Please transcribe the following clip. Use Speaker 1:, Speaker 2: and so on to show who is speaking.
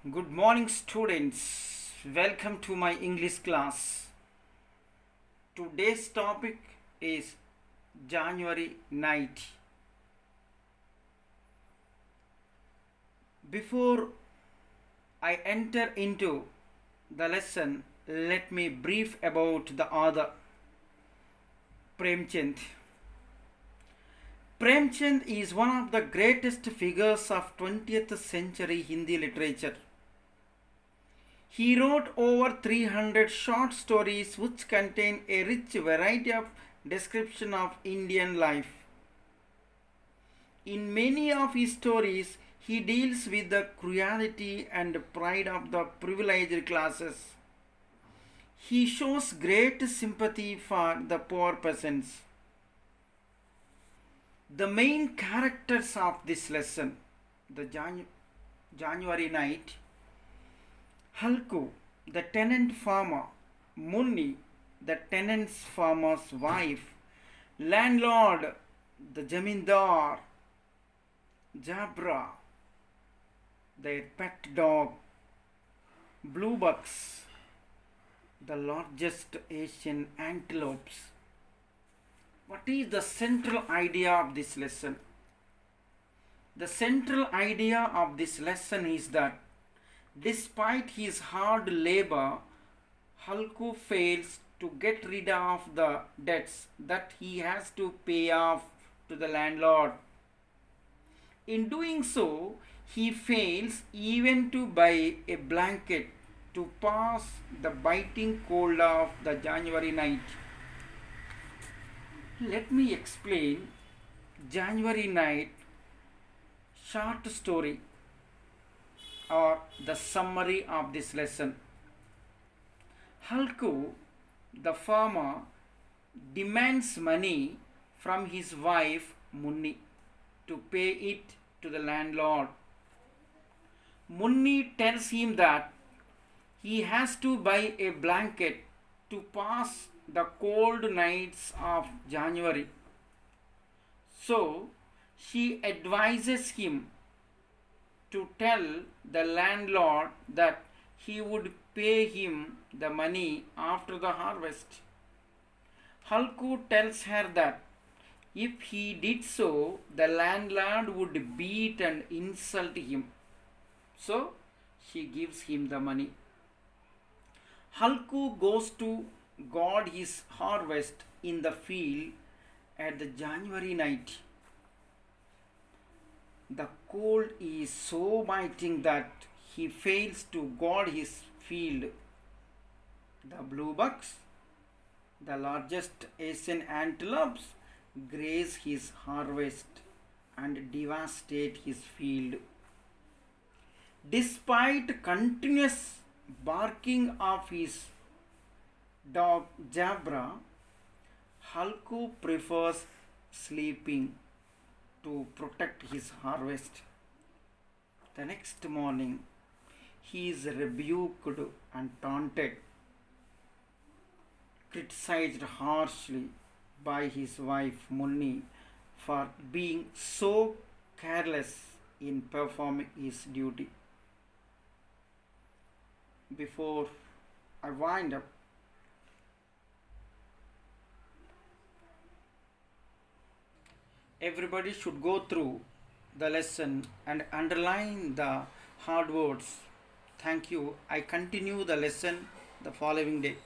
Speaker 1: Good morning, students. Welcome to my English class. Today's topic is January night. Before I enter into the lesson, let me brief about the author Premchand. Premchand is one of the greatest figures of 20th century Hindi literature. He wrote over 300 short stories which contain a rich variety of description of Indian life. In many of his stories, he deals with the cruelty and pride of the privileged classes. He shows great sympathy for the poor peasants. The main characters of this lesson, the January night, Halku, the tenant farmer, Munni, the tenant farmer's wife, landlord, the Jamindar, Jabra, their pet dog, blue bucks, the largest Asian antelopes. What is the central idea of this lesson? The central idea of this lesson is that despite his hard labor, Halku fails to get rid of the debts that he has to pay off to the landlord. In doing so, he fails even to buy a blanket to pass the biting cold of the January night. Let me explain January night short story or the summary of this lesson. Halku, the farmer, demands money from his wife Munni to pay it to the landlord. Munni tells him that he has to buy a blanket to pass the cold nights of January. So she advises him to tell the landlord that he would pay him the money after the harvest. Halku tells her that if he did so, the landlord would beat and insult him. So she gives him the money. Halku goes to guard his harvest in the field at the January night. The cold is so biting that he fails to guard his field. The blue bucks, the largest Asian antelopes, graze his harvest and devastate his field. Despite continuous barking of his dog Jabra, Halku prefers sleeping to protect his harvest. The next morning, he is rebuked and taunted, criticized harshly by his wife Munni for being so careless in performing his duty. Before I wind up, everybody should go through the lesson and underline the hard words. Thank you. I continue the lesson the following day.